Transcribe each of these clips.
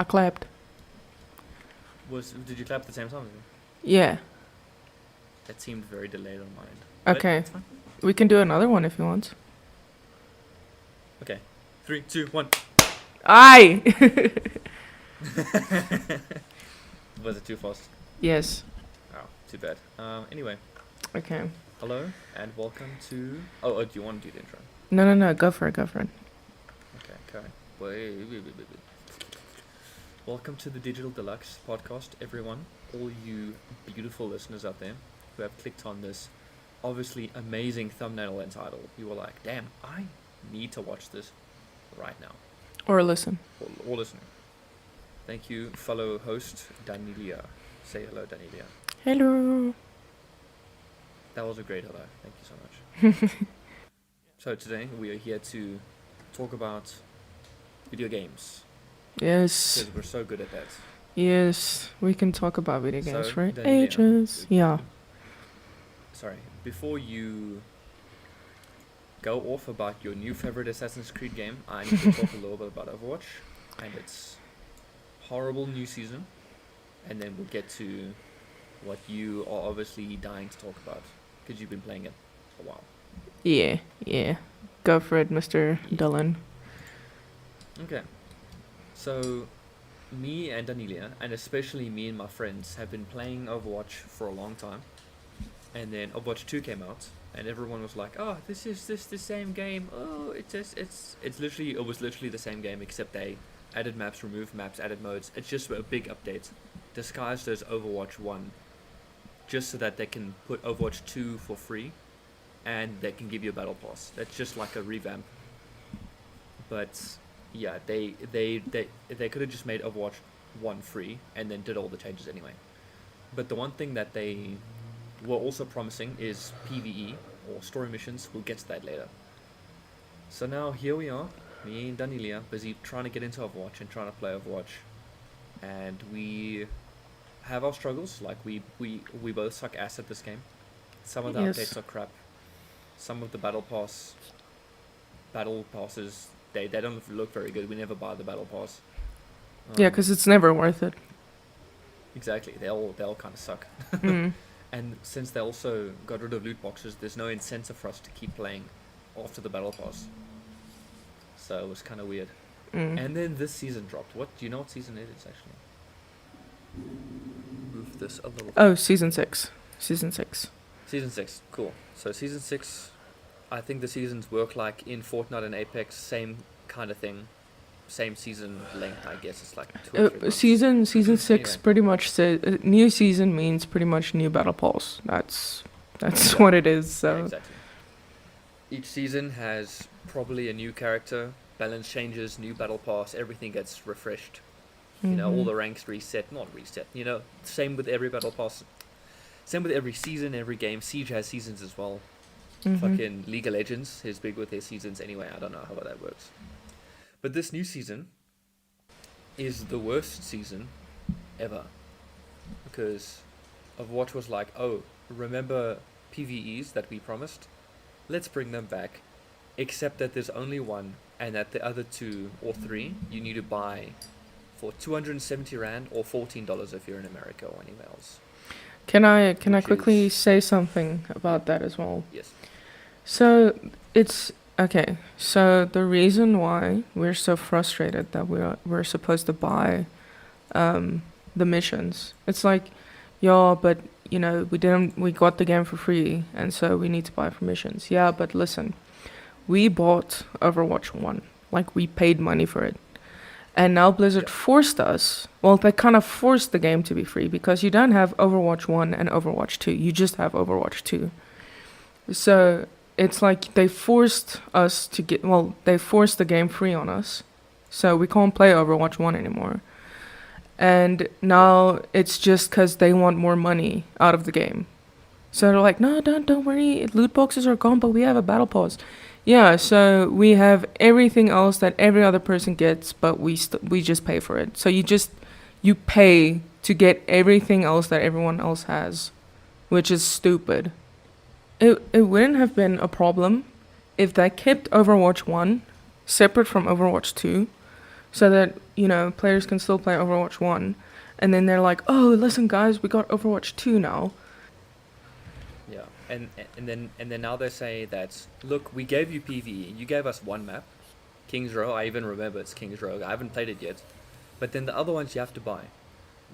I clapped. Did you clap at the same time? Yeah. That seemed very delayed on my end. But Okay. it's fine. We can do another one if you want. Okay. 3, 2, 1. Aye! Was it too fast? Yes. Oh, too bad. Anyway, Okay. hello and welcome to. Oh, do you want to do the intro? No. Go for it. Okay. Wait. Welcome to the Digital Deluxe podcast, everyone. All you beautiful listeners out there who have clicked on this obviously amazing thumbnail and title. You were like, damn, I need to watch this right now. Or listen. Or listening. Thank you, fellow host Danilia. Say hello, Danilia. Hello. That was a great hello. Thank you so much. So today we are here to talk about video games. Yes. Because we're so good at that. Yes. We can talk about video games So, for Daniela, ages. Yeah. Sorry, before you go off about your new favorite Assassin's Creed game, I need to talk a little bit about Overwatch and its horrible new season, and then we'll get to what you are obviously dying to talk about, because you've been playing it a while. Yeah. Go for it, Mr. Yeah. Dillon. Okay, so me and Danilia, and especially me and my friends, have been playing Overwatch for a long time, and then Overwatch 2 came out, and everyone was like, "Oh, this is the same game. Oh, it was literally the same game, except they added maps, removed maps, added modes. It's just a big update, disguised as Overwatch 1, just so that they can put Overwatch 2 for free, and they can give you a battle pass. That's just like a revamp. But yeah, they could have just made Overwatch 1 free and then did all the changes anyway. But the one thing that they were also promising is PvE, or story missions. We'll get to that later. So now here we are, me and Danilia, busy trying to get into Overwatch and trying to play Overwatch. And we have our struggles, like we both suck ass at this game. Some of the Yes. updates are crap. Some of the battle passes, they don't look very good. We never buy the battle pass. Yeah, because it's never worth it. Exactly, they all kind of suck. Mm. And since they also got rid of loot boxes, there's no incentive for us to keep playing after the battle pass. So it was kind of weird. And then this season dropped. Do you know what season it is actually? Move this a little. Oh, season 6. Season 6. Season 6, cool. So season 6, I think the seasons work like in Fortnite and Apex, same kind of thing. Same season length, I guess. It's like 2 or 3 months. Season 6 Anyway. pretty much says new season means pretty much new battle pass. That's Yeah. what it is. So Yeah, exactly. Each season has probably a new character, balance changes, new battle pass, everything gets refreshed. You know, all the ranks not reset. You know, same with every battle pass. Same with every season, every game. Siege has seasons as well. Fucking League of Legends is big with their seasons anyway. I don't know how that works. But this new season is the worst season ever. Because Overwatch was like, oh, remember PvEs that we promised? Let's bring them back. Except that there's only one, and that the other 2 or 3 you need to buy for 270 Rand or $14 if you're in America or anywhere else. Can I Which quickly is- say something about that as well? Yes. So it's okay. So the reason why we're so frustrated that we're supposed to buy the missions, it's like, yeah, but you know, we got the game for free, and so we need to buy for missions. Yeah, but listen, we bought Overwatch 1, like we paid money for it. And now Blizzard Yeah. forced us, well, they kind of forced the game to be free, because you don't have Overwatch 1 and Overwatch 2, you just have Overwatch 2. So it's like they forced they forced the game free on us, so we can't play Overwatch 1 anymore. And now it's just because they want more money out of the game. So they're like, no, don't worry, loot boxes are gone, but we have a battle pass. Yeah, so we have everything else that every other person gets, but we just pay for it. So you pay to get everything else that everyone else has, which is stupid. It wouldn't have been a problem if they kept Overwatch 1 separate from Overwatch 2, so that, players can still play Overwatch 1. And then they're like, oh, listen, guys, we got Overwatch 2 now. Yeah, and then now they say that, look, we gave you PvE, you gave us one map, King's Row. I even remember it's King's Row. I haven't played it yet, but then the other ones you have to buy.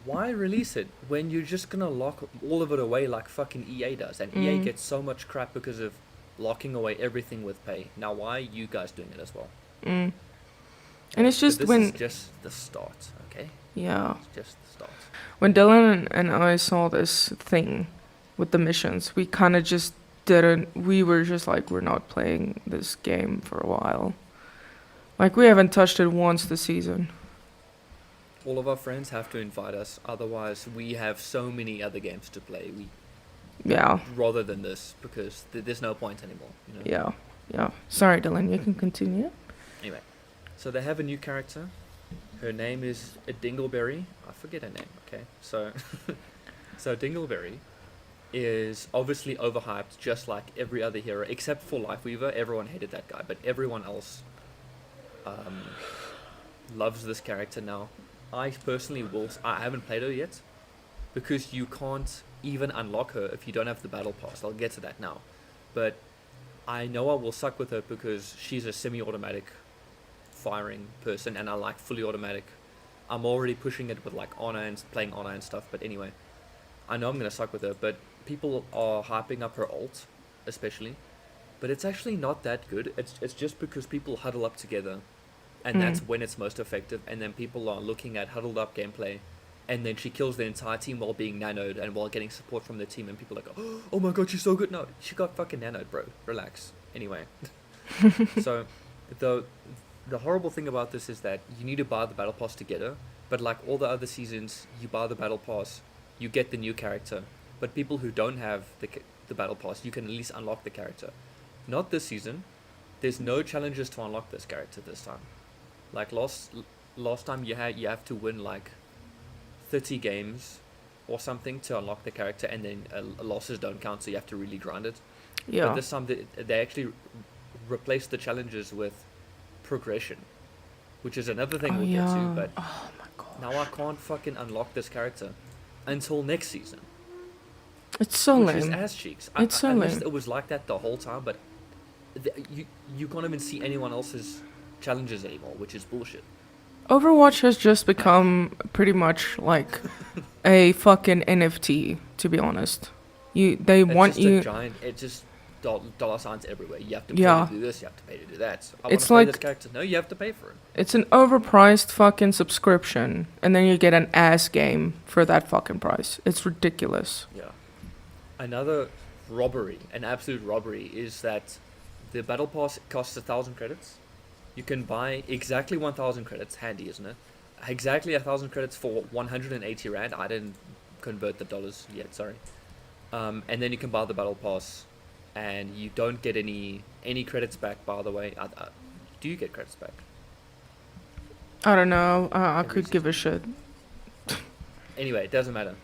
Why release it when you're just gonna lock all of it away like fucking EA does? And EA gets so much crap because of locking away everything with pay. Now why are you guys doing it as well? Mm. And it's just this when... is just the start, okay? Yeah. It's just the start. When Dylan and I saw this thing with the missions, we kind of just didn't... We were just like, we're not playing this game for a while. Like, we haven't touched it once this season. All of our friends have to invite us, otherwise we have so many other games to play. Yeah. Rather than this, because there's no point anymore. Yeah. Sorry, Dylan, you can continue. Anyway, so they have a new character. Her name is a Dingleberry. I forget her name. Okay, so Dingleberry is obviously overhyped, just like every other hero except for Lifeweaver. Everyone hated that guy, but everyone else loves this character now. I personally will. I haven't played her yet because you can't even unlock her if you don't have the battle pass. I'll get to that now, but I know I will suck with her because she's a semi-automatic firing person, and I like fully automatic. I'm already pushing it with like Ana and playing Ana and stuff. But anyway, I know I'm gonna suck with her. But people are hyping up her ult, especially. But it's actually not that good. It's just because people huddle up together. And that's when it's most effective. And then people are looking at huddled up gameplay. And then she kills the entire team while being nanoed and while getting support from the team. And people are like, oh my god, she's so good. No, she got fucking nanoed, bro. Relax. Anyway. So, the horrible thing about this is that you need to buy the battle pass to get her. But like all the other seasons, you buy the battle pass, you get the new character. But people who don't have the battle pass, you can at least unlock the character. Not this season. There's no challenges to unlock this character this time. Like last time you have to win like 30 games or something to unlock the character, and then losses don't count, so you have to really grind it. Yeah. But this time they actually replaced the challenges with progression, which is another thing we'll get to. But oh my god. Now I can't fucking unlock this character until next season. It's so which lame. is ass cheeks. It's so at lame. least it was like that the whole time, but you can't even see anyone else's challenges anymore, which is bullshit. Overwatch has just become pretty much like a fucking NFT, to be honest. They want just you. A giant. It's just dollar signs everywhere. You have to pay to do this. You have to pay to do that. I want It's to play like- this character. No, you have to pay for it. It's an overpriced fucking subscription, and then you get an ass game for that fucking price. It's ridiculous. Yeah. Another robbery, an absolute robbery, is that the battle pass costs 1,000 credits. You can buy exactly 1,000 credits. Handy, isn't it? Exactly 1,000 credits for 180 rand. I didn't convert the dollars yet. Sorry. And then you can buy the battle pass, and you don't get any credits back. By the way, do you get credits back? I don't know. I Every could give a shit. Anyway, it doesn't matter.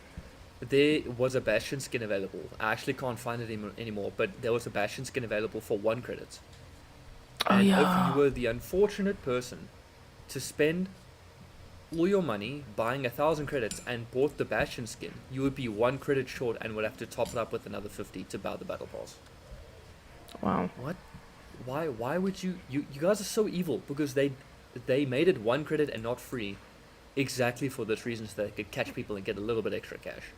There was a Bastion skin available. I actually can't find it anymore, but there was a Bastion skin available for 1 credit. And if you were the unfortunate person to spend all your money buying 1,000 credits and bought the Bastion skin, you would be 1 credit short and would have to top it up with another 50 to buy the battle pass. Wow. What? Why would you guys are so evil, because they made it 1 credit and not free, exactly for this reason, so they could catch people and get a little bit extra cash.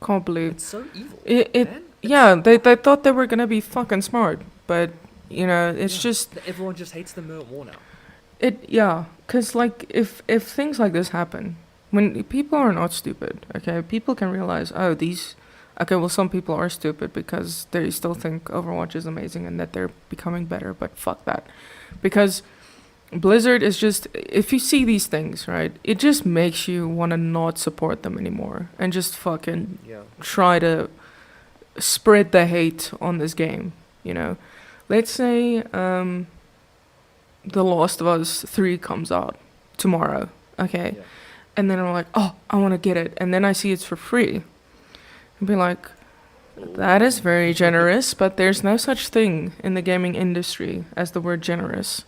Can't believe. It's so evil. Man. They thought they were gonna be fucking smart, but it's just everyone just hates them more now. Cause like if things like this happen, when people are not stupid, okay, people can realize, some people are stupid because they still think Overwatch is amazing and that they're becoming better, but fuck that, because Blizzard is just, if you see these things, right, it just makes you want to not support them anymore and just fucking try to spread the hate on this game, Let's say The Last of Us 3 comes out tomorrow, okay? Yeah. And then I'm like, oh, I want to get it. And then I see it's for free. I'd be like, that is very generous, but there's no such thing in the gaming industry as the word generous.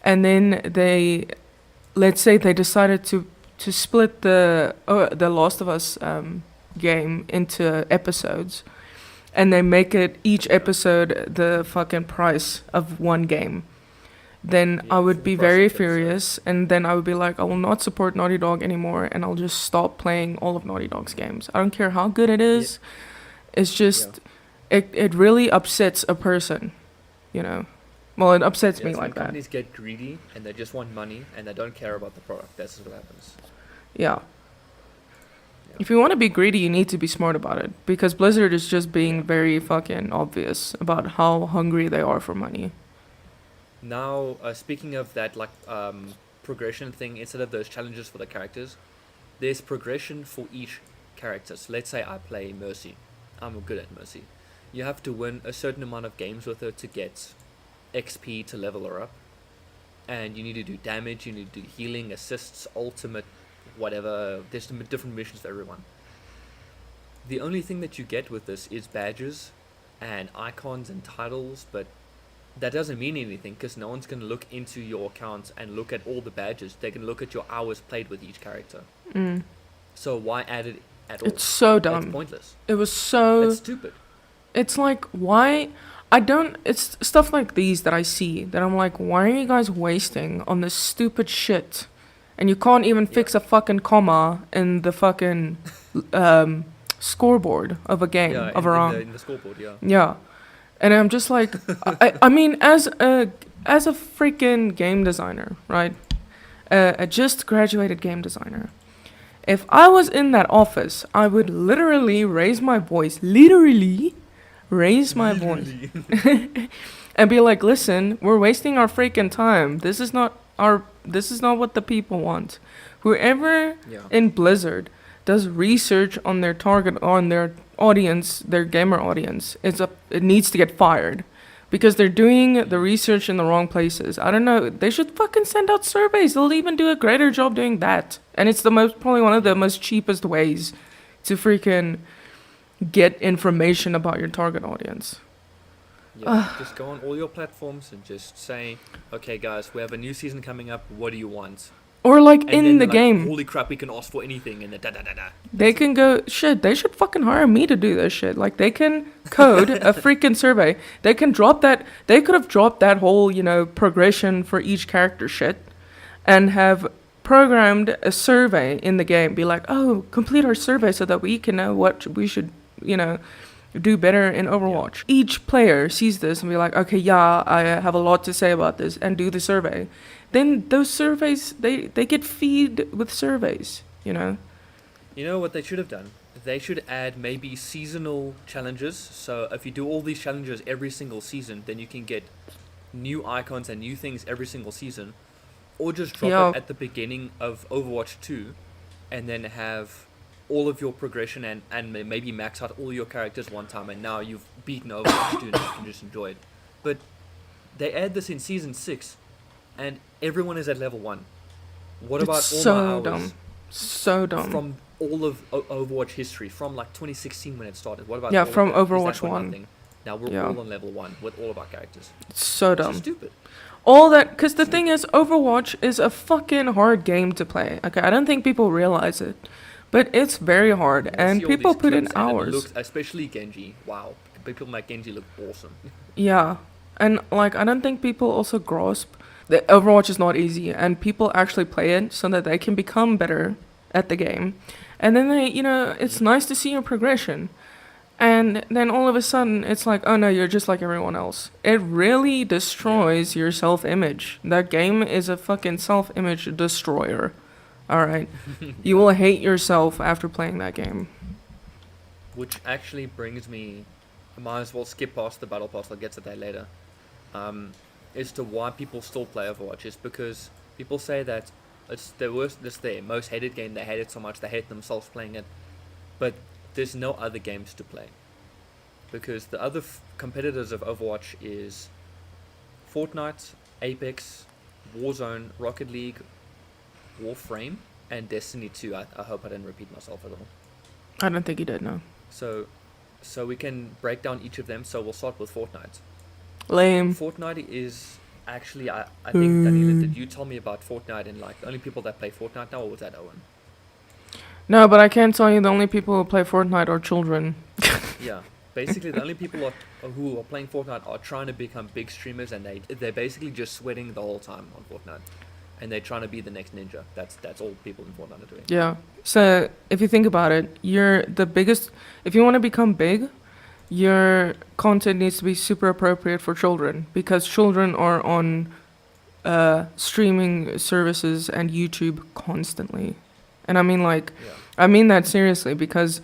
And then they let's say they decided to split the Last of Us game into episodes, and they make it each Yeah. episode the fucking price of one game, then I Yeah, would full be price very of episode. furious, and then I would be like, I will not support Naughty Dog anymore, and I'll just stop playing all of Naughty Dog's games. I don't care how good it Yeah. is. It's Yeah. just it really upsets a person, you know. Well, it upsets Yeah, me it's when like that. companies get greedy and they just want money and they don't care about the product. That's what happens. Yeah. Yeah. If you want to be greedy, you need to be smart about it, because Blizzard is just being Yeah. very fucking obvious about how hungry they are for money. Now, speaking of that, like progression thing, instead of those challenges for the characters, there's progression for each character. So let's say I play Mercy. I'm good at Mercy. You have to win a certain amount of games with her to get XP to level her up, and you need to do damage. You need to do healing, assists, ultimate, whatever. There's different missions for everyone. The only thing that you get with this is badges and icons and titles, but that doesn't mean anything because no one's going to look into your account and look at all the badges. They can look at your hours played with each character. Mm. So why add it at all? It's so It's dumb. pointless. It was so. It's stupid. It's like, why? I don't. It's stuff like these that I see that I'm like, why are you guys wasting on this stupid shit? And you can't even fix a fucking comma in the fucking scoreboard of a game, Yeah, of a round. in the scoreboard, yeah. Yeah. And I'm just like, I mean, as a freaking game designer, right? A just graduated game designer. If I was in that office, I would literally raise my voice, and be like, listen, we're wasting our freaking time. This is not what the people want. Whoever Yeah. in Blizzard does research on their target, on their audience, their gamer audience, it needs to get fired. Because they're doing the research in the wrong places. I don't know. They should fucking send out surveys. They'll even do a greater job doing that. And it's probably one of the most cheapest ways to freaking get information about your target audience. Yeah, just go on all your platforms and just say, okay, guys, we have a new season coming up. What do you want? Or like And in then the they're like, game, holy crap, we can ask for anything, and then da-da-da-da. they can go, shit, they should fucking hire me to do this shit. Like, they can code a freaking survey. They can drop that, they could have dropped that whole, progression for each character shit and have programmed a survey in the game. Be like, oh, complete our survey so that we can know what we should, do better in Overwatch. Each player sees this and be like, okay, yeah, I have a lot to say about this, and do the survey. Then those surveys, they get feed with surveys, You know what they should have done? They should add maybe seasonal challenges. So if you do all these challenges every single season, then you can get new icons and new things every single season. Or just drop it at the beginning of Overwatch 2 and then have all of your progression and maybe max out all your characters one time, and now you've beaten Overwatch 2 and you can just enjoy it. But they add this in Season 6 and everyone is at level 1. What It's about all so my hours? dumb. So dumb. From all of Overwatch history, from like 2016 when it started. What about Yeah, all of from that? Is that Overwatch for 1. nothing? Now we're Yeah. all on level 1 with all of our characters. It's so It's dumb. just stupid. All that, because the thing is, Overwatch is a fucking hard game to play. Okay, I don't think people realize it, but it's very hard, You and see all people these put in clips and it hours. looks, especially Genji. Wow, people make Genji look awesome. Yeah, and like I don't think people also grasp that Overwatch is not easy, and people actually play it so that they can become better at the game, and then it's nice to see your progression. And then all of a sudden, it's like, oh no, you're just like everyone else. It really destroys your self-image. That game is a fucking self-image destroyer. Alright? You will hate yourself after playing that game. Which actually brings me, I might as well skip past the battle pass. I'll get to that later. As to why people still play Overwatch is because people say that it's their most hated game. They hate it so much they hate themselves playing it. But there's no other games to play, because the other competitors of Overwatch is Fortnite, Apex, Warzone, Rocket League, Warframe, and Destiny 2. I hope I didn't repeat myself at all. I don't think you did, no. So we can break down each of them. So we'll start with Fortnite. Lame. Fortnite is Actually, I think Daniela, did you tell me about Fortnite and like the only people that play Fortnite now, or was that Owen? No, but I can't tell you the only people who play Fortnite are children. Yeah. Basically, the only people who are playing Fortnite are trying to become big streamers, and they're basically just sweating the whole time on Fortnite, and they're trying to be the next ninja. That's all people in Fortnite are doing. Yeah. So if you think about it, you're the biggest. If you want to become big, your content needs to be super appropriate for children because children are on streaming services and YouTube constantly. And I mean, like, Yeah. I mean that seriously because,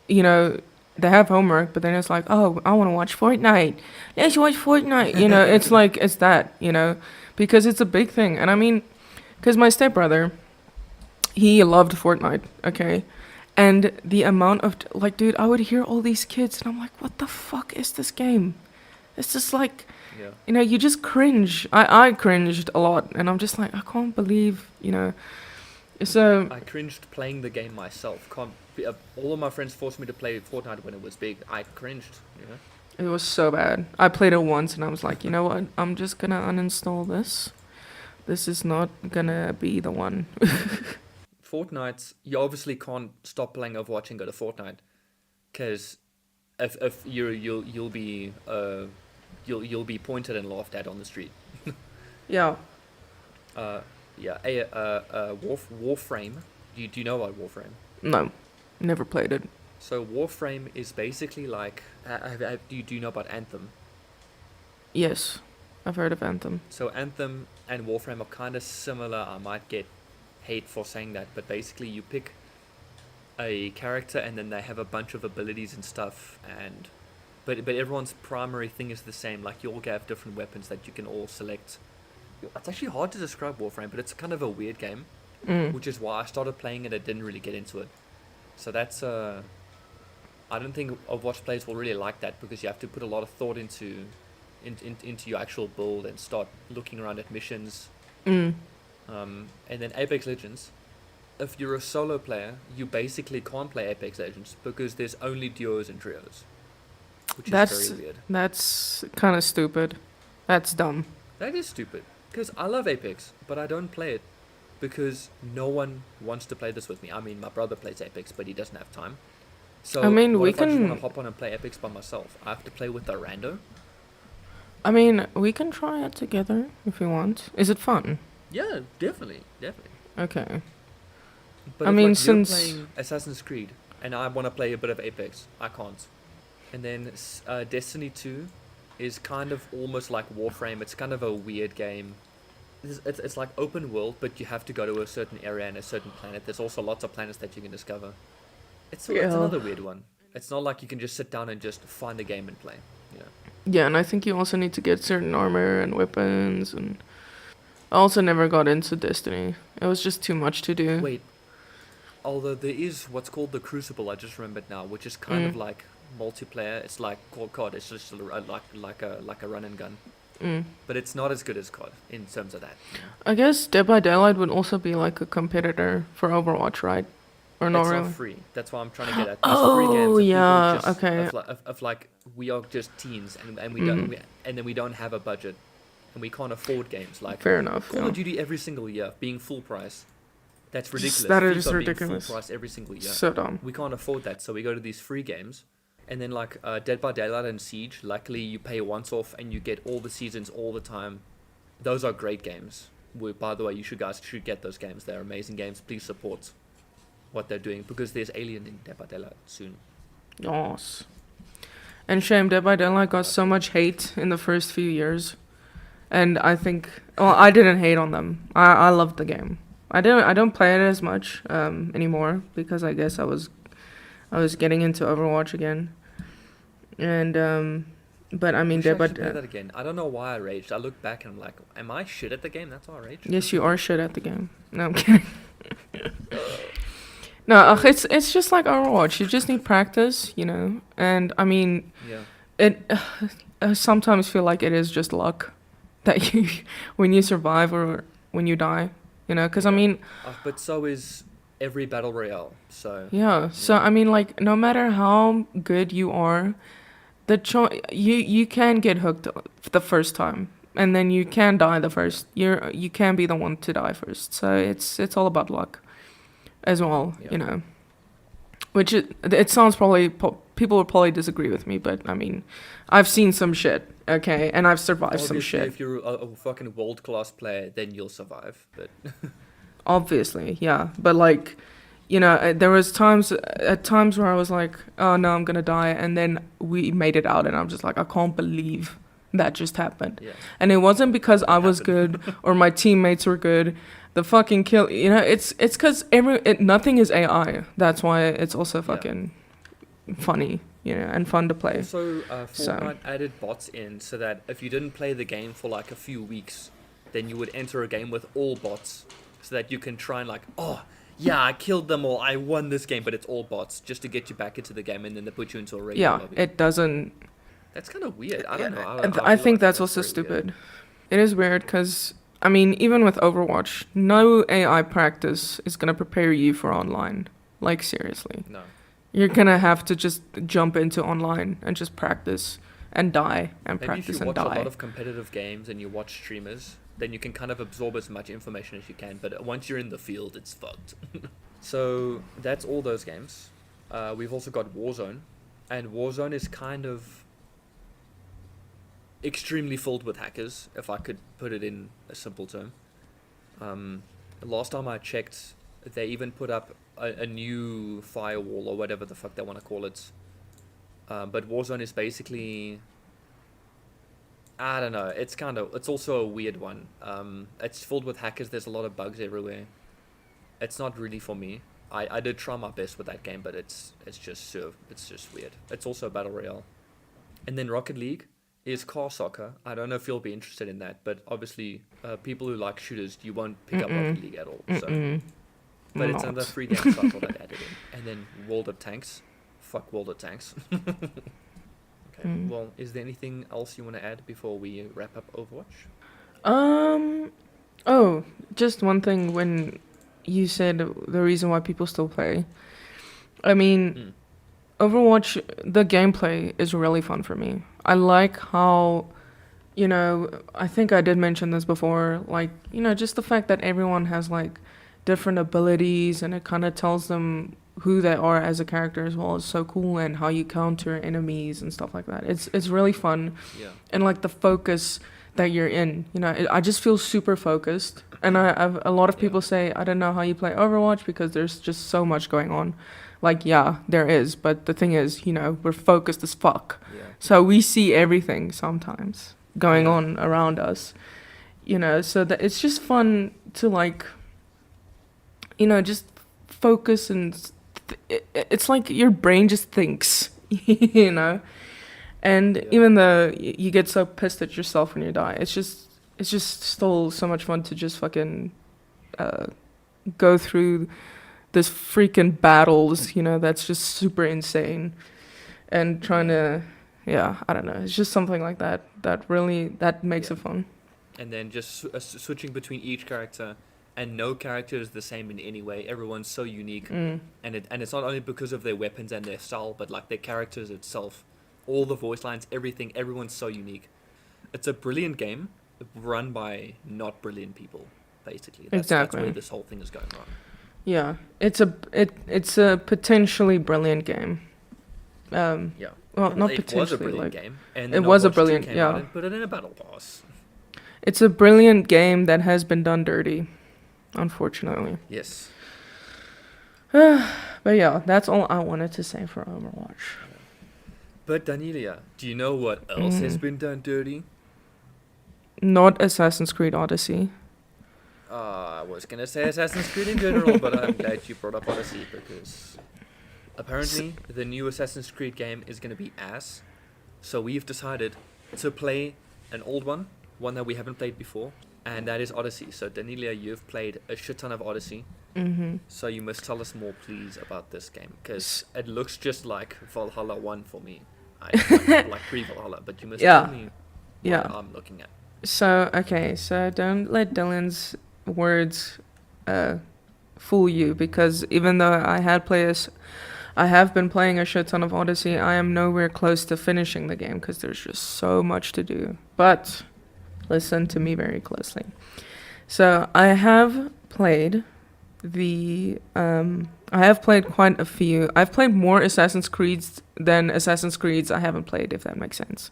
you know, they have homework, but then it's like, oh, I want to watch Fortnite. Let's watch Fortnite. You know, it's like, it's that, you know, because it's a big thing. And I mean, because my stepbrother, he loved Fortnite, okay? And the amount of, like, dude, I would hear all these kids and I'm like, what the fuck is this game? It's just like, Yeah. you know, you just cringe. I cringed a lot and I'm just like, I can't believe, you know. So, I cringed playing the game myself. All of my friends forced me to play Fortnite when it was big. I cringed, you know. it was so bad. I played it once and I was like, you know what? I'm just gonna uninstall this. This is not gonna be the one. Fortnite, you obviously can't stop playing Overwatch and go to Fortnite, because if you'll be you'll be pointed and laughed at on the street. Yeah. Uh, yeah. Warframe. Do you know about Warframe? No. Never played it. So Warframe is basically like, do you know about Anthem? Yes. I've heard of Anthem. So Anthem and Warframe are kind of similar. I might get hate for saying that, but basically you pick a character and then they have a bunch of abilities and stuff, and but everyone's primary thing is the same. Like you all have different weapons that you can all select. It's actually hard to describe Warframe, but it's kind of a weird game, which is why I started playing it. I didn't really get into it. So that's I don't think Overwatch players will really like that because you have to put a lot of thought into your actual build and start looking around at missions. And then Apex Legends, if you're a solo player, you basically can't play Apex Legends because there's only duos and trios, which is very weird. That's kind of stupid. That's dumb. That is stupid because I love Apex, but I don't play it because no one wants to play this with me. I mean, my brother plays Apex, but he doesn't have time. So I mean, what we if I just can. want to hop on and play Apex by myself? I have to play with a rando. I mean, we can try it together if you want. Is it fun? Yeah, definitely. Okay. But I if, mean, like, you're since playing Assassin's Creed and I want to play a bit of Apex, I can't. And then Destiny 2 is kind of almost like Warframe. It's kind of a weird game. It's like open world, but you have to go to a certain area and a certain planet. There's also lots of planets that you can discover. It's another weird one. It's not like you can just sit down and just find a game and play, you know. yeah, and I think you also need to get certain armor and weapons, and I also never got into Destiny. It was just too much to do. Wait, although there is what's called the Crucible, I just remembered now, which is kind of like multiplayer. It's like COD. It's just like a run and gun. But it's not as good as COD in terms of that. You know? I guess Dead by Daylight would also be like a competitor for Overwatch, right? Or not It's really? not free. That's why I'm trying to get at. These free games Oh of yeah, people just, okay. of like we are just teens and we don't and then we don't have a budget and we can't afford games like Fair enough. Call Yeah. of Duty every single year being full price. That's ridiculous. That is FIFA being ridiculous. full price every single year. So dumb. We can't afford that, so we go to these free games. And then like Dead by Daylight and Siege, luckily you pay once off and you get all the seasons all the time. Those are great games. By the way, you guys should get those games. They're amazing games. Please support what they're doing because there's Alien in Dead by Daylight soon. Yes. And shame, Dead by Daylight got so much hate in the first few years, and I think, well, I didn't hate on them. I loved the game. I don't play it as much anymore because I guess I was getting into Overwatch again, and but I mean, Dead by play that again. I don't know why I raged. I look back and I'm like, am I shit at the game? That's why I raged. Yes, you are shit at the game. No, I'm kidding. No, it's just like Overwatch. You just need practice, you know. And I mean, Yeah. I sometimes feel like it is just luck that you when you survive or when you die, you know. Because I mean, But so is every battle royale. So yeah. So I mean, like, no matter how good you are, you can get hooked the first time. and then you can die the first. You can be the one to die first. So it's all about luck, as well. Yeah. You know, which it sounds probably people would probably disagree with me, but I mean, I've seen some shit. Okay, and I've survived some Obviously, shit. if you're a fucking world class player, then you'll survive. But Obviously, yeah. But like, you know, there was times where I was like, oh no, I'm gonna die, and then we made it out, and I'm just like, I can't believe that just happened. yeah, And it wasn't because I was happened. good or my teammates were good. The fucking kill, you know, it's because nothing is AI. That's why it's also Yeah. fucking funny, you know, and fun to play. Also, So- Fortnite added bots in so that if you didn't play the game for like a few weeks, then you would enter a game with all bots, so that you can try and like, oh yeah, I killed them all, I won this game, but it's all bots, just to get you back into the game, and then they put you into a regular Yeah, lobby. it doesn't. That's kind of weird. I don't know. And feel I think like that's also very stupid. weird. It is weird because, I mean, even with Overwatch, no AI practice is going to prepare you for online. Like, seriously. No. You're going to have to just jump into online and just practice and die and Maybe if practice you and watch a die. lot of competitive games and you watch streamers, then you can kind of absorb as much information as you can. But once you're in the field, it's fucked. So that's all those games. We've also got Warzone, and Warzone is kind of extremely filled with hackers, if I could put it in a simple term. Last time I checked, they even put up a new firewall or whatever the fuck they want to call it. But Warzone is basically, I don't know, it's also a weird one. It's filled with hackers, there's a lot of bugs everywhere. It's not really for me. I did try my best with that game, but it's just weird. It's also a battle royale. And then Rocket League is car soccer. I don't know if you'll be interested in that, but obviously people who like shooters, you won't pick up Rocket League at all. So, but it's another free game cycle that added in. And then World of Tanks. Fuck World of Tanks. Okay. Well, is there anything else you want to add before we wrap up Overwatch? Oh, just one thing when you said the reason why people still play. I mean, Overwatch, the gameplay is really fun for me. I like how, you know, I think I did mention this before, like, you know, just the fact that everyone has like different abilities and it kind of tells them who they are as a character as well is so cool, and how you counter enemies and stuff like that. It's really fun. Yeah. And like the focus that you're in, you know, I just feel super focused. And I've a lot of people say, I don't know how you play Overwatch because there's just so much going on. Like, yeah, there is, but the thing is, you know, we're focused as fuck. Yeah. So we see everything sometimes going on around us, you know, so that it's just fun to like, you know, just focus and it's like your brain just thinks, you know. And even though you get so pissed at yourself when you die, it's just still so much fun to just fucking go through this freaking battles, you know, that's just super insane. And trying to, I don't know, it's just something like that that makes it fun. And then just switching between each character, and no character is the same in any way. Everyone's so unique, and it's not only because of their weapons and their style, but like their characters itself, all the voice lines, everything. Everyone's so unique. It's a brilliant game, run by not brilliant people, basically. That's where this whole thing is going wrong. Yeah, it's a potentially brilliant game. Well, not it potentially. Was a brilliant like, game, and it was a brilliant. Came out and put it in a battle pass. It's a brilliant game that has been done dirty, unfortunately. Yes. But yeah, that's all I wanted to say for Overwatch. But Danielia, do you know what else has been done dirty? Not Assassin's Creed Odyssey. I was gonna say Assassin's Creed in general, but I'm glad you brought up Odyssey, because apparently the new Assassin's Creed game is gonna be ass. So we've decided to play an old one that we haven't played before, and that is Odyssey. So Danielia, you've played a shit ton of Odyssey. So you must tell us more, please, about this game, because it looks just like Valhalla 1 for me. I like pre-Valhalla, but you must tell me what I'm looking at. So don't let Dylan's words fool you, because even though I have been playing a shit ton of Odyssey, I am nowhere close to finishing the game because there's just so much to do. But Listen to me very closely. So I have played I have played quite a few. I've played more Assassin's Creeds than Assassin's Creeds I haven't played, if that makes sense.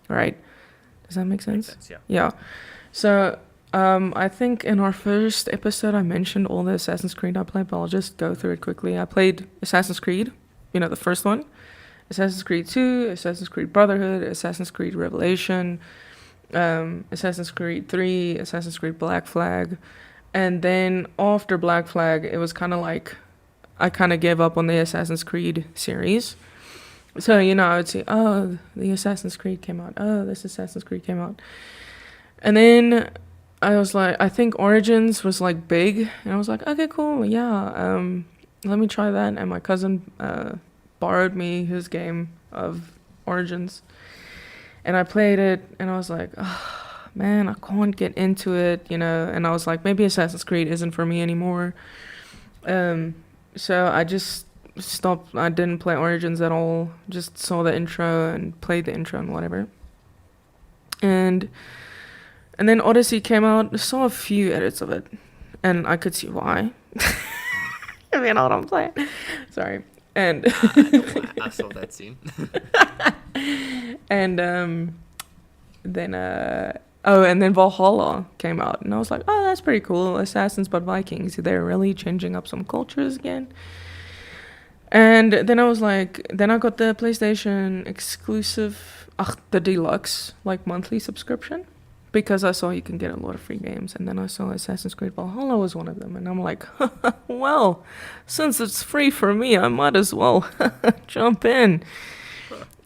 Right? Does that make sense? Makes sense, yeah. Yeah. So I think in our first episode I mentioned all the Assassin's Creed I played, but I'll just go through it quickly. I played Assassin's Creed, the first one. Assassin's Creed 2, Assassin's Creed Brotherhood, Assassin's Creed Revelation, Assassin's Creed 3, Assassin's Creed Black Flag. And then after Black Flag, it was kind of like I kind of gave up on the Assassin's Creed series. So, I would say, oh, the Assassin's Creed came out. Oh, this Assassin's Creed came out. And then I was like, I think Origins was like big. And I was like, okay, cool. Yeah. Let me try that. And my cousin borrowed me his game of Origins. And I played it. And I was like, oh, man, I can't get into it, And I was like, maybe Assassin's Creed isn't for me anymore. So I just stopped. I didn't play Origins at all. Just saw the intro and played the intro and whatever. And then Odyssey came out. I saw a few edits of it, and I could see why. You know what I'm saying? Sorry. And I saw that scene. And then and then Valhalla came out, and I was like, oh, that's pretty cool. Assassins but Vikings. They're really changing up some cultures again. And then I was like, then I got the PlayStation exclusive, the Deluxe, like monthly subscription, because I saw you can get a lot of free games. And then I saw Assassin's Creed Valhalla was one of them, and I'm like, well, since it's free for me, I might as well jump in.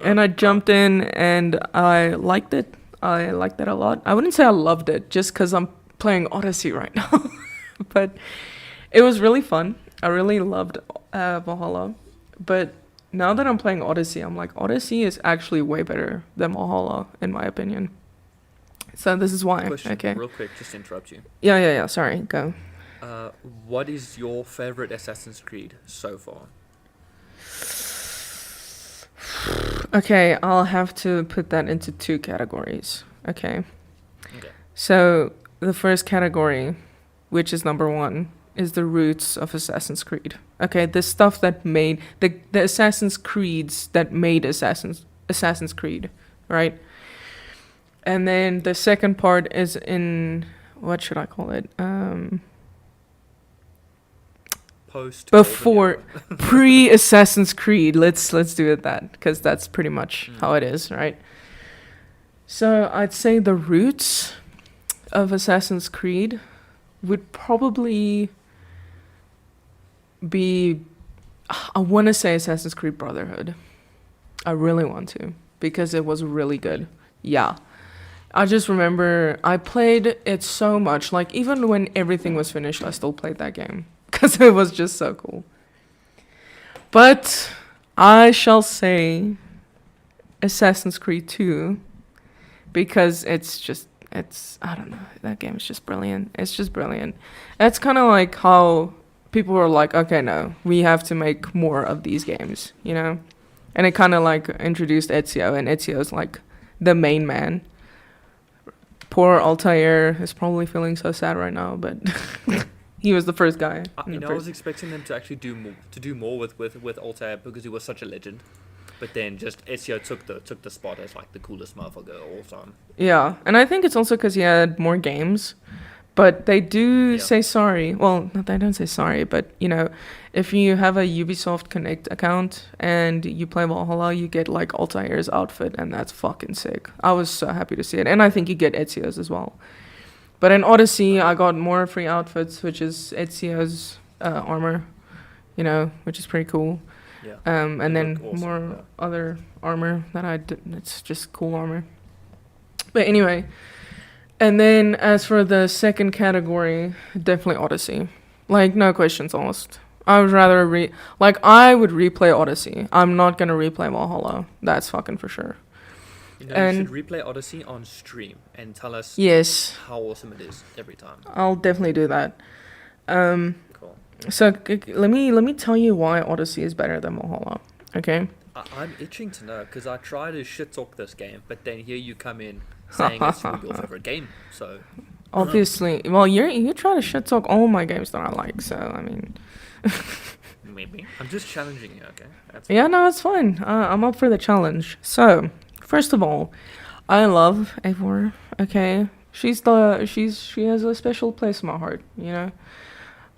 And I jumped in, and I liked it. I liked it a lot. I wouldn't say I loved it, just because I'm playing Odyssey right now. But it was really fun. I really loved Valhalla. But now that I'm playing Odyssey, I'm like, Odyssey is actually way better than Valhalla, in my opinion. So this is why. Question, okay. real quick, just to interrupt you. Yeah. Sorry, go. What is your favorite Assassin's Creed so far? Okay, I'll have to put that into two categories. Okay. Okay. So the first category, which is number one, is the roots of Assassin's Creed. Okay, the stuff that made the Assassin's Creeds that made Assassin's Creed, right? And then the second part is in, what should I call it? Before pre-Assassin's Creed. Let's do it that, because that's pretty much how it is, right? So I'd say the roots of Assassin's Creed would probably be, I want to say Assassin's Creed Brotherhood. I really want to, because it was really good. Yeah. I just remember I played it so much. Like, even when everything was finished, I still played that game, because it was just so cool. But I shall say Assassin's Creed 2, because I don't know, that game is just brilliant. It's just brilliant. It's kind of like how people were like, okay, no, we have to make more of these games, And it kind of like introduced Ezio, and Ezio's like the main man. Poor Altair is probably feeling so sad right now, but he was the first guy. I was expecting them to actually do more with Altair, because he was such a legend. But then just Ezio took the spot as like the coolest motherfucker of all time. Yeah, and I think it's also because he had more games. But they do say sorry. Well, they don't say sorry, but, if you have a Ubisoft Connect account and you play Valhalla, you get, like, Altair's outfit, and that's fucking sick. I was so happy to see it. And I think you get Ezio's as well. But in Odyssey, I got more free outfits, which is Ezio's armor, which is pretty cool. Yeah. And then awesome, more other armor that I did. It's just cool armor. But anyway... And then, as for the second category, definitely Odyssey. Like, no questions asked. I would rather I would replay Odyssey. I'm not gonna replay Valhalla. That's fucking for sure. You should replay Odyssey on stream and tell us how awesome it is every time. I'll definitely do that. Cool. So let me tell you why Odyssey is better than Valhalla. Okay. I'm itching to know, because I try to shit talk this game, but then here you come in saying it's your favorite game. So Obviously, well, you try to shit talk all my games that I like, so I mean, maybe I'm just challenging you. Okay, that's yeah, no, it's fine. I'm up for the challenge. So, first of all, I love Eivor. Okay, she has a special place in my heart, you know.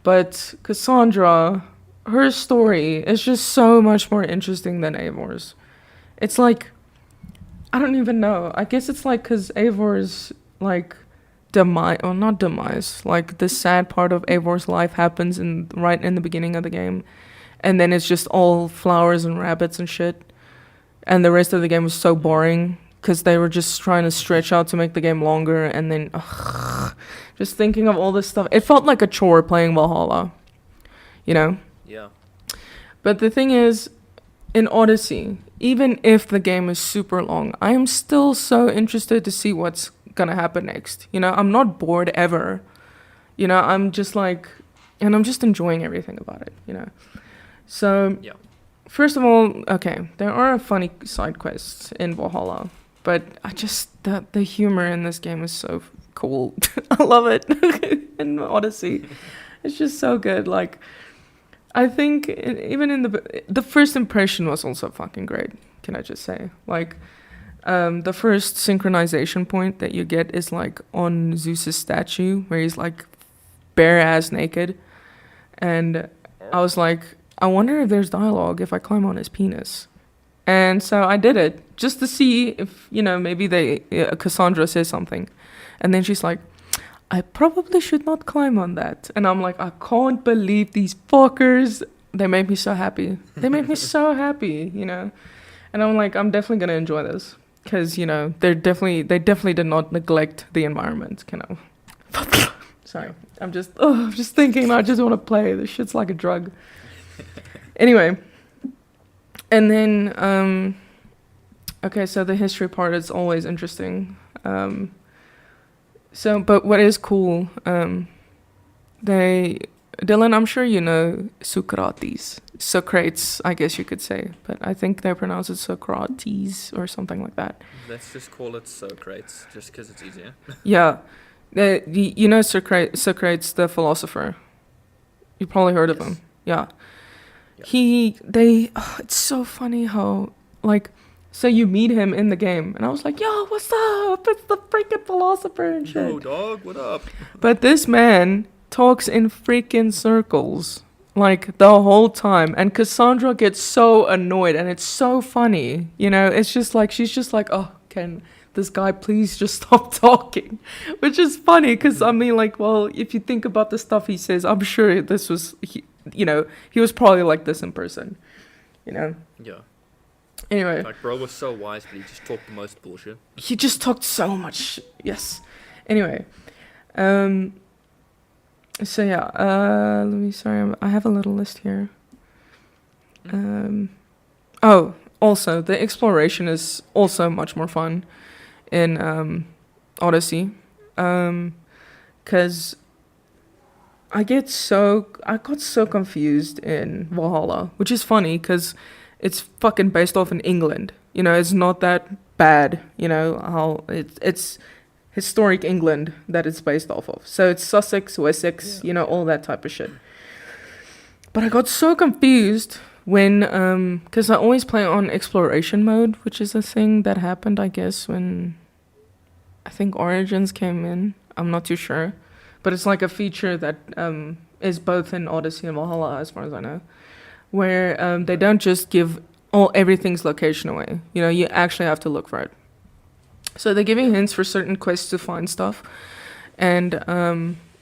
But Cassandra, her story is just so much more interesting than Eivor's. It's like I don't even know. I guess it's like because Eivor's like demise, or not demise, like the sad part of Eivor's life happens right in the beginning of the game, and then it's just all flowers and rabbits and shit, and the rest of the game was so boring because they were just trying to stretch out to make the game longer, and then just thinking of all this stuff, it felt like a chore playing Valhalla, you know. yeah. But the thing is, in Odyssey, even if the game is super long, I am still so interested to see what's gonna happen next. You know, I'm not bored ever. You know, I'm just like, and I'm just enjoying everything about it, you know. So, Yeah. first of all, okay, there are funny side quests in Valhalla, but the humor in this game is so cool. I love it. In Odyssey, it's just so good. Like, I think even in the first impression was also fucking great. Can I just say, like, the first synchronization point that you get is like on Zeus's statue where he's like bare ass naked, and I was like, I wonder if there's dialogue if I climb on his penis. And so I did it just to see if, you know, maybe Cassandra says something. And then she's like, I probably should not climb on that. And I'm like, I can't believe these fuckers. They made me so happy. They made me so happy, you know. And I'm like, I'm definitely going to enjoy this. Because, you know, they definitely did not neglect the environment, you know. Sorry. I'm just thinking, I just want to play. This shit's like a drug. Anyway. And then, okay, so the history part is always interesting. But what is cool, Dylan, I'm sure you know Socrates, I guess you could say, but I think they pronounce it Socrates or something like that. Let's just call it Socrates, just because it's easier. Yeah, you know Socrates, the philosopher. You probably heard of him. Yeah. Yep. It's so funny how, like, so you meet him in the game, and I was like, yo, what's up? It's the freaking philosopher and shit. Yo, dog, what up? But this man talks in freaking circles, like, the whole time, and Cassandra gets so annoyed, and it's so funny, you know? It's just like, she's just like, oh, can this guy please just stop talking? Which is funny, because, I mean, like, well, if you think about the stuff he says, I'm sure this was... you know, he was probably like this in person, you know? Yeah. Anyway. Like, bro was so wise, but he just talked the most bullshit. He just talked so much. Yes. Anyway. So, yeah. I have a little list here. Also, the exploration is also much more fun in Odyssey. Because... I got so confused in Valhalla, which is funny because it's fucking based off in England. You know, it's not that bad, you know, how it's historic England that it's based off of. So it's Sussex, Wessex, you know, all that type of shit. But I got so confused when, because I always play on exploration mode, which is a thing that happened, I guess, when I think Origins came in. I'm not too sure. But it's like a feature that is both in Odyssey and Valhalla, as far as I know, where they don't just give everything's location away. You know, you actually have to look for it. So they give you hints for certain quests to find stuff. And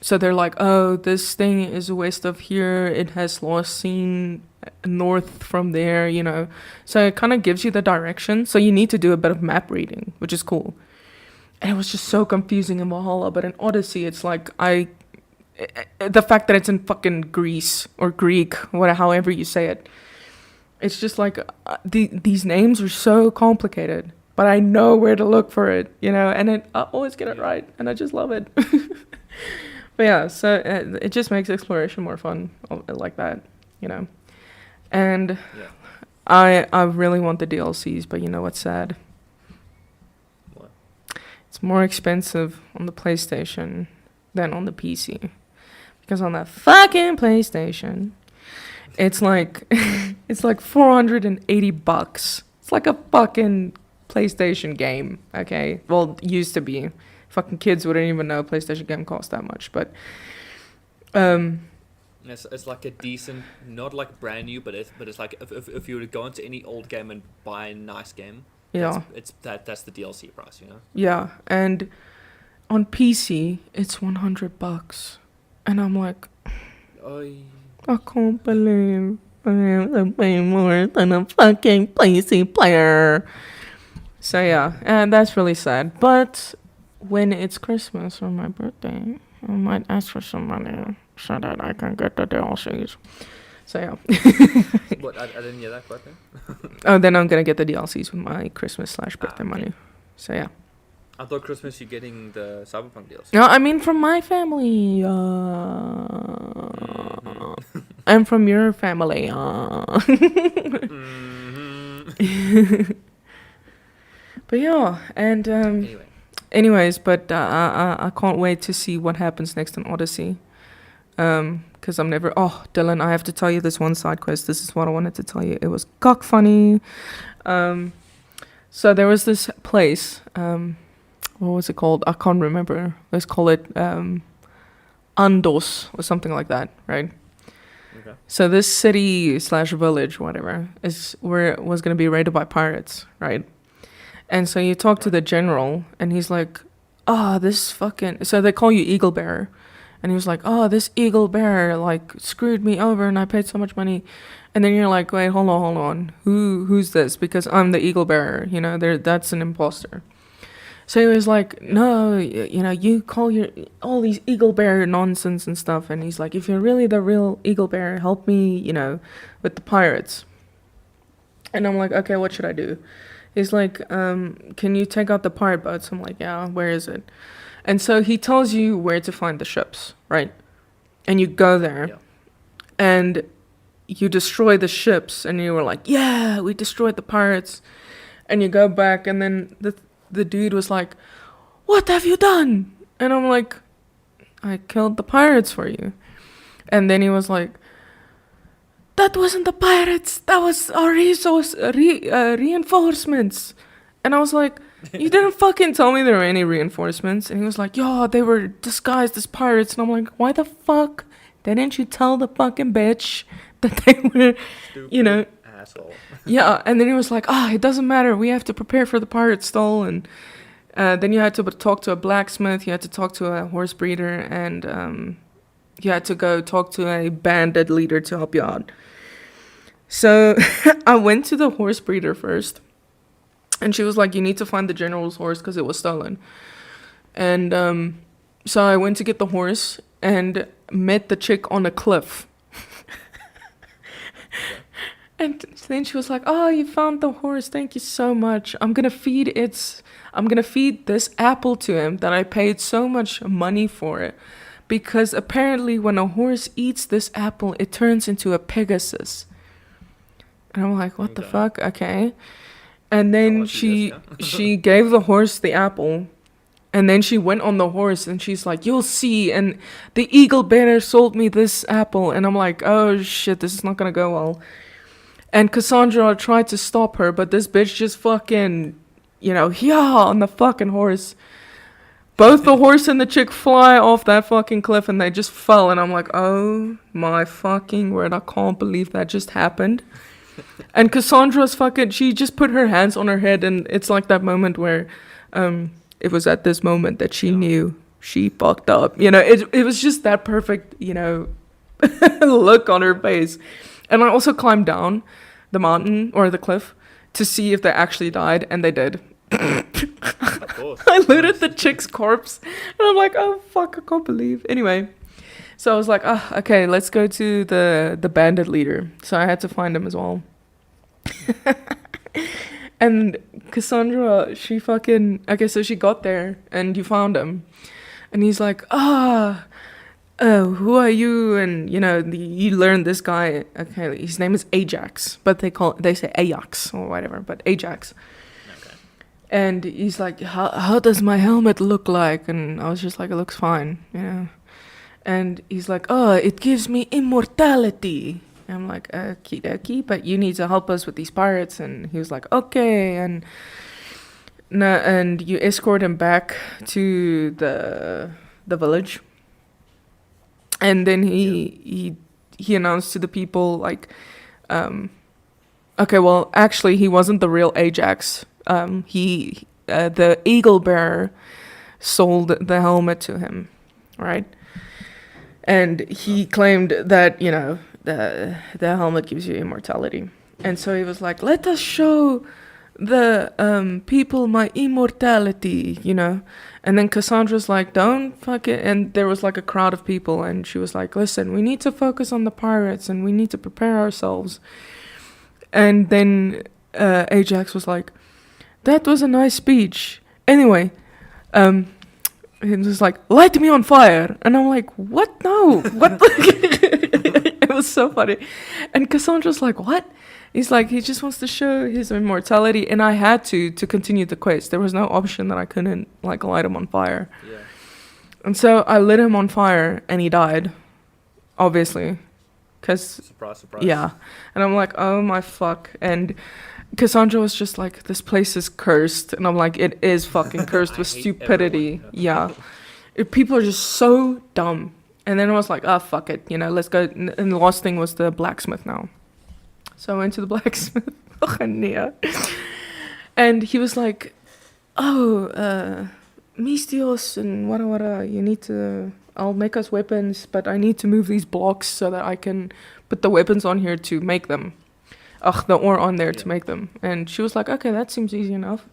so they're like, oh, this thing is west of here. It has lost seen north from there, you know. So it kind of gives you the direction. So you need to do a bit of map reading, which is cool. And it was just so confusing in Valhalla, but in Odyssey, it's like the fact that it's in fucking Greece or Greek, however you say it, it's just like these names are so complicated, but I know where to look for it, you know, and I always get it right, and I just love it. But yeah, so it just makes exploration more fun like that, you know. And I really want the DLCs, but you know what's sad? It's more expensive on the PlayStation than on the PC. Because on that fucking PlayStation, it's like it's like $480. It's like a fucking PlayStation game, okay? Well, it used to be. Fucking kids wouldn't even know a PlayStation game cost that much, but It's like a decent, not like brand new, but it's like if you were to go into any old game and buy a nice game, yeah. that's the DLC price, you know? Yeah, and on PC it's $100. And I'm like, Oy. I can't believe I have to pay more than a fucking PC player. So yeah, and that's really sad. But when it's Christmas or my birthday, I might ask for some money so that I can get the DLCs. So yeah. What? I didn't hear that quite then. Oh, then I'm gonna get the DLCs with my Christmas/birthday okay. money. So yeah. I thought Christmas you're getting the Cyberpunk DLC. No, I mean from my family. I'm from your family. But yeah, and Anyway. anyways, but I can't wait to see what happens next in Odyssey. Because I'm never. Oh, Dylan, I have to tell you this one side quest. This is what I wanted to tell you. It was cock funny. So there was this place. What was it called? I can't remember. Let's call it Andos or something like that, right? Okay. So this city/village, whatever, is where it was gonna be raided by pirates, right? And so you talk to the general, and he's like, this fucking... So they call you Eagle Bearer. And he was like, this Eagle Bearer, like, screwed me over, and I paid so much money. And then you're like, wait, hold on. Who's this? Because I'm the Eagle Bearer, you know, that's an imposter. So he was like, no, you call all these Eagle Bearer nonsense and stuff. And he's like, if you're really the real Eagle Bearer, help me, with the pirates. And I'm like, okay, what should I do? He's like, can you take out the pirate boats? I'm like, yeah, where is it? And so he tells you where to find the ships, right? And you go there, and you destroy the ships, and you were like, yeah, we destroyed the pirates. And you go back, and then the dude was like, what have you done? And I'm like, I killed the pirates for you. And then he was like, that wasn't the pirates. That was our reinforcements. And I was like, you didn't fucking tell me there were any reinforcements. And he was like, yeah, they were disguised as pirates. And I'm like, why the fuck didn't you tell the fucking bitch that they were, Stupid asshole. Yeah, and then he was like, it doesn't matter. We have to prepare for the pirate stall. And then you had to talk to a blacksmith. You had to talk to a horse breeder. And you had to go talk to a bandit leader to help you out. So I went to the horse breeder first. And she was like, you need to find the general's horse because it was stolen. And so I went to get the horse and met the chick on a cliff. And then she was like, you found the horse. Thank you so much. I'm going to feed this apple to him that I paid so much money for it. Because apparently when a horse eats this apple, it turns into a Pegasus. And I'm like, what the fuck? Okay. And then she gave the horse the apple. And then she went on the horse and she's like, you'll see. And the Eagle Bearer sold me this apple. And I'm like, oh shit, this is not going to go well. And Cassandra tried to stop her, but this bitch just fucking, on the fucking horse. Both the horse and the chick fly off that fucking cliff and they just fell. And I'm like, oh my fucking word, I can't believe that just happened. And Cassandra's she just put her hands on her head, and it's like that moment where it was at this moment that she knew she fucked up. It was just that perfect, look on her face. And I also climbed down the mountain or the cliff to see if they actually died, and they did. Of course. I looted the chick's corpse, and I'm like, oh fuck, I can't believe. Anyway, so I was like, okay, let's go to the bandit leader. So I had to find him as well. And Cassandra, she so she got there, and you found him, and he's like, who are you? And you learn this guy. Okay, his name is Ajax, but they say Ajax or whatever, but Ajax. Okay. And he's like, how does my helmet look like? And I was just like, it looks fine, you know. And he's like, oh, it gives me immortality. And I'm like, okie dokie, but you need to help us with these pirates. And he was like, okay. And you escort him back to the village. And then he announced to the people, like, okay, well, actually, he wasn't the real Ajax. The eagle bearer sold the helmet to him, right? And he claimed that, you know, the helmet gives you immortality. And so he was like, let us show the people my immortality, you know. And then Cassandra's like, don't fuck it. And there was like a crowd of people, and she was like, listen, we need to focus on the pirates, and we need to prepare ourselves. And then Ajax was like, that was a nice speech. Anyway, he was like, light me on fire. And I'm like, what? No. What? It was so funny. And Cassandra's like, what? He's like, he just wants to show his immortality. And I had to continue the quest. There was no option that I couldn't, like, light him on fire. Yeah. And so I lit him on fire, and he died, obviously. Because, Surprise, surprise. yeah. And I'm like, oh my fuck. And Cassandra was just like, this place is cursed. And I'm like, it is fucking cursed with hate stupidity. everyone. Yeah. People are just so dumb. And then I was like, oh, fuck it. You know, let's go. And the last thing was the blacksmith now. So I went to the blacksmith. And he was like, oh, Mistios and wara, you need to... I'll make us weapons, but I need to move these blocks so that I can put the weapons on here to make them. The ore on there to make them. And she was like, okay, that seems easy enough.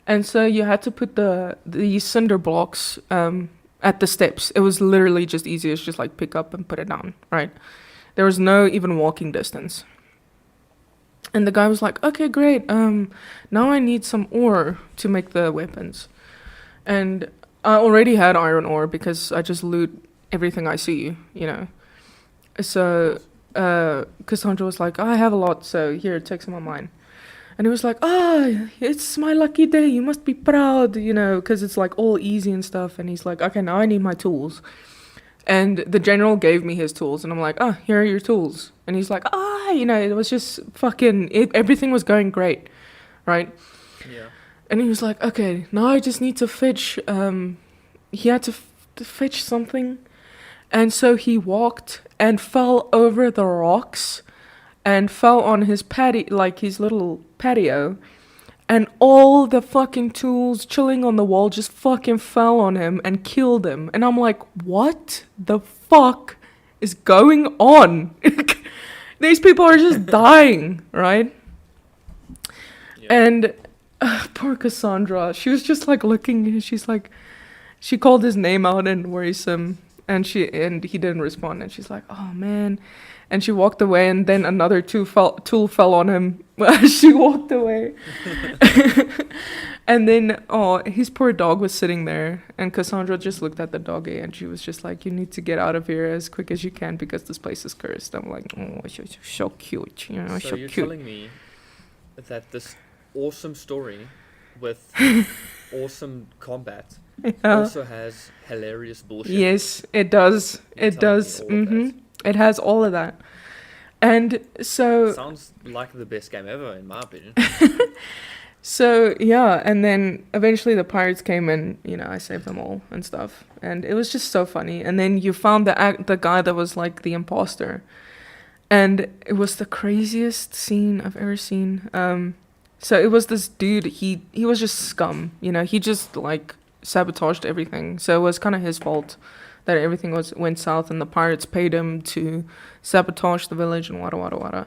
And so you had to put the cinder blocks at the steps. It was literally just easy. It's just like pick up and put it down, right? There was no even walking distance. And the guy was like, okay, great. Now I need some ore to make the weapons. And I already had iron ore because I just loot everything I see, you know. So Cassandra was like, I have a lot, so here, take some of mine. And he was like, it's my lucky day, you must be proud, you know, because it's like all easy and stuff. And he's like, okay, now I need my tools. And the general gave me his tools, and I'm like, here are your tools. And he's like, you know, it was just everything was going great, right? Yeah. And he was like, okay, now I just need to fetch, he had to fetch something. And so he walked and fell over the rocks and fell on his his little patio. And all the fucking tools chilling on the wall just fucking fell on him and killed him. And I'm like, what the fuck is going on? These people are just dying, right? Yeah. And poor Cassandra, she was just like looking, and she's like, she called his name out and worrisome, and he didn't respond, and she's like, oh man. And she walked away, and then another tool fell on him. She walked away. And then, his poor dog was sitting there, and Cassandra just looked at the doggy, and she was just like, you need to get out of here as quick as you can because this place is cursed. I'm like, oh, so cute, you know, so you're cute. telling me that this awesome story with awesome combat also has hilarious bullshit. Yes, it does. It does. It has all of that. And so... Sounds like the best game ever, in my opinion. So, yeah, and then eventually the pirates came and, you know, I saved them all and stuff. And it was just so funny. And then you found the guy that was, like, the imposter. And it was the craziest scene I've ever seen. So it was this dude, he was just scum, you know. He just, like, sabotaged everything. So it was kind of his fault that everything went south, and the pirates paid him to sabotage the village and wada.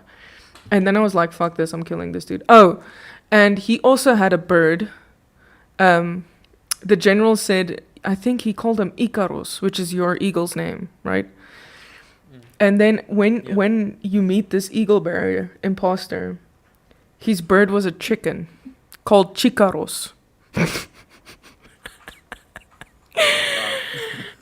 And then I was like, fuck this, I'm killing this dude. Oh, and he also had a bird. The general said, I think he called him Icarus, which is your eagle's name, right? And then when you meet this eagle bearer imposter, his bird was a chicken called Chicaros.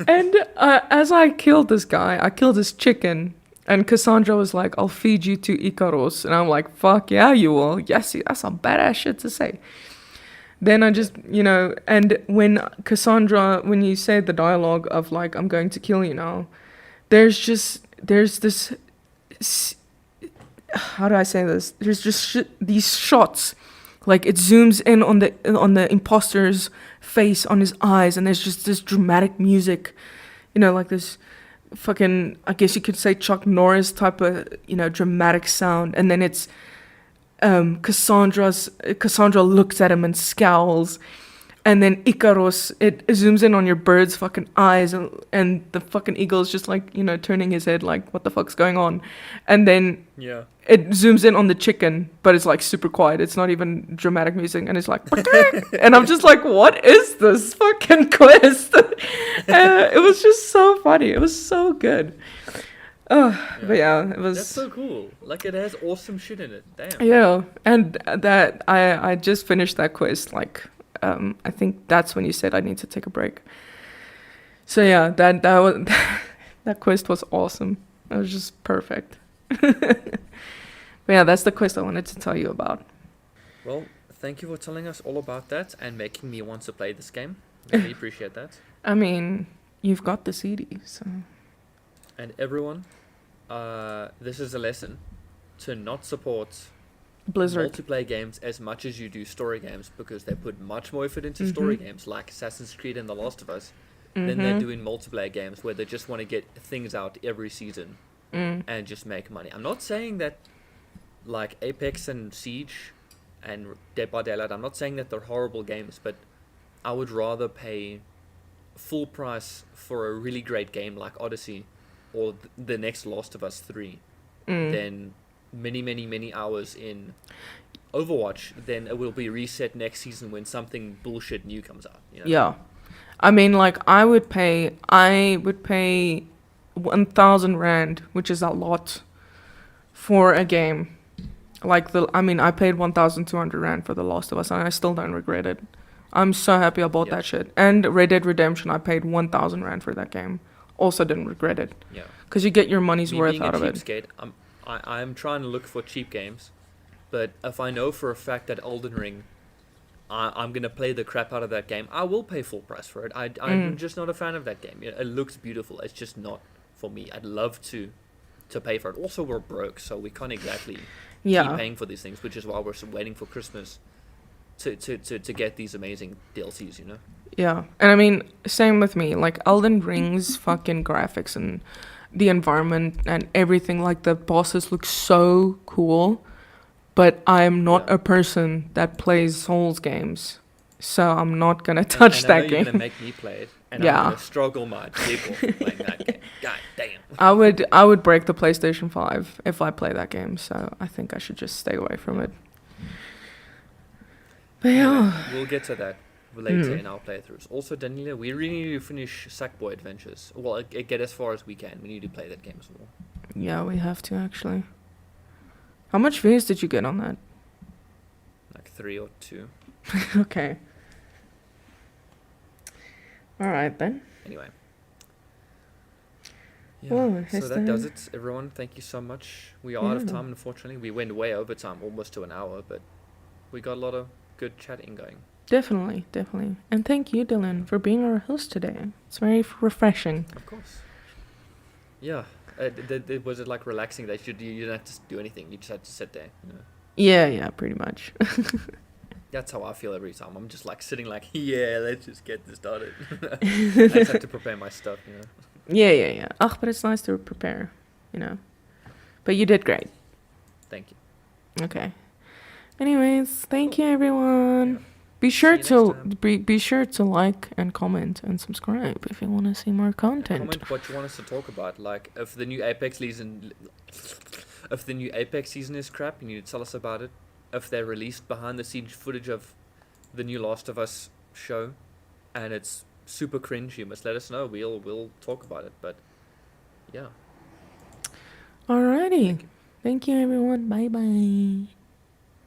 And as I killed this guy, I killed his chicken, and Cassandra was like, I'll feed you to Icaros. And I'm like, fuck yeah, you will. Yes, that's some badass shit to say. Then I just, and when Cassandra, when you say the dialogue of like, I'm going to kill you now, there's this, how do I say this? There's just these shots, like it zooms in on the imposter's face, on his eyes, and there's just this dramatic music, like this fucking, I guess you could say Chuck Norris type of, dramatic sound, and then it's Cassandra looks at him and scowls, and then Icaros, it zooms in on your bird's fucking eyes, and the fucking eagle's just like, turning his head like, what the fuck's going on? And then Yeah. it zooms in on the chicken, but it's like super quiet. It's not even dramatic music, and it's like, and I'm just like, what is this fucking quest? It was just so funny. It was so good. Oh, Yeah. but yeah, it was. That's so cool. Like, it has awesome shit in it. Damn. Yeah, and that I just finished that quest. Like, I think that's when you said I need to take a break. So yeah, that was that quest was awesome. It was just perfect. But yeah, that's the quest I wanted to tell you about. Well, thank you for telling us all about that and making me want to play this game. Really appreciate that. I mean, you've got the CD, so And everyone, this is a lesson to not support Blizzard. multiplayer games as much as you do story games, because they put much more effort into story games like Assassin's Creed and The Last of Us than they're doing multiplayer games where they just want to get things out every season and just make money. I'm not saying that like Apex and Siege and Dead by Daylight, I'm not saying that they're horrible games, but I would rather pay full price for a really great game like Odyssey or the next Last of Us 3 than many hours in Overwatch. Then it will be reset next season when something bullshit new comes out. Yeah, I mean, like I would pay 1,000 rand, which is a lot for a game. Like I paid 1,200 rand for The Last of Us, and I still don't regret it. I'm so happy I bought that shit. And Red Dead Redemption, I paid 1,000 rand for that game. Also didn't regret it. Yeah. Because you get your money's Me worth being out a of it. cheapskate, I'm trying to look for cheap games, but if I know for a fact that Elden Ring, I'm gonna play the crap out of that game, I will pay full price for it. I'm just not a fan of that game. It looks beautiful. It's just not for me. I'd love to pay for it. Also, we're broke, so we can't exactly keep paying for these things, which is why we're waiting for Christmas to get these amazing DLCs. Yeah. And I mean, same with me. Like Elden Ring's fucking graphics and the environment and everything, like the bosses look so cool, but I'm not a person that plays Souls games, so I'm not gonna touch and I that know game. You're gonna make me play it, and Yeah. I'm gonna struggle my dick off playing that game. God damn. I would break the PlayStation 5 if I play that game, so I think I should just stay away from it. But yeah. We'll get to that later in our playthroughs. Also, Daniela, we really need to finish Sackboy Adventures. Well, get as far as we can. We need to play that game as well. Yeah, we have to actually. How much views did you get on that? Like 3 or 2. Okay. Alright then. Anyway. Well, So that does it, everyone. Thank you so much. We are out of time, unfortunately. We went way over time, almost to an hour, but we got a lot of good chatting going. Definitely. And thank you, Dylan, for being our host today. It's very refreshing. Of course. Yeah. Was it like relaxing that you didn't have to do anything? You just had to sit there. Yeah, pretty much. That's how I feel every time. I'm just like sitting like, yeah, let's just get this started. I just have to prepare my stuff, Yeah. Ugh, but it's nice to prepare, But you did great. Thank you. Okay. Anyways, thank you, everyone. Yeah. Be sure See you to next be sure to like and comment and subscribe if you want to see more content. Comment what you want us to talk about. Like if the new Apex season is crap, you need to tell us about it. If they released behind the scenes footage of the new Last of Us show, and it's super cringe, you must let us know. We'll talk about it. But yeah. Alrighty. Thank you, everyone. Bye bye.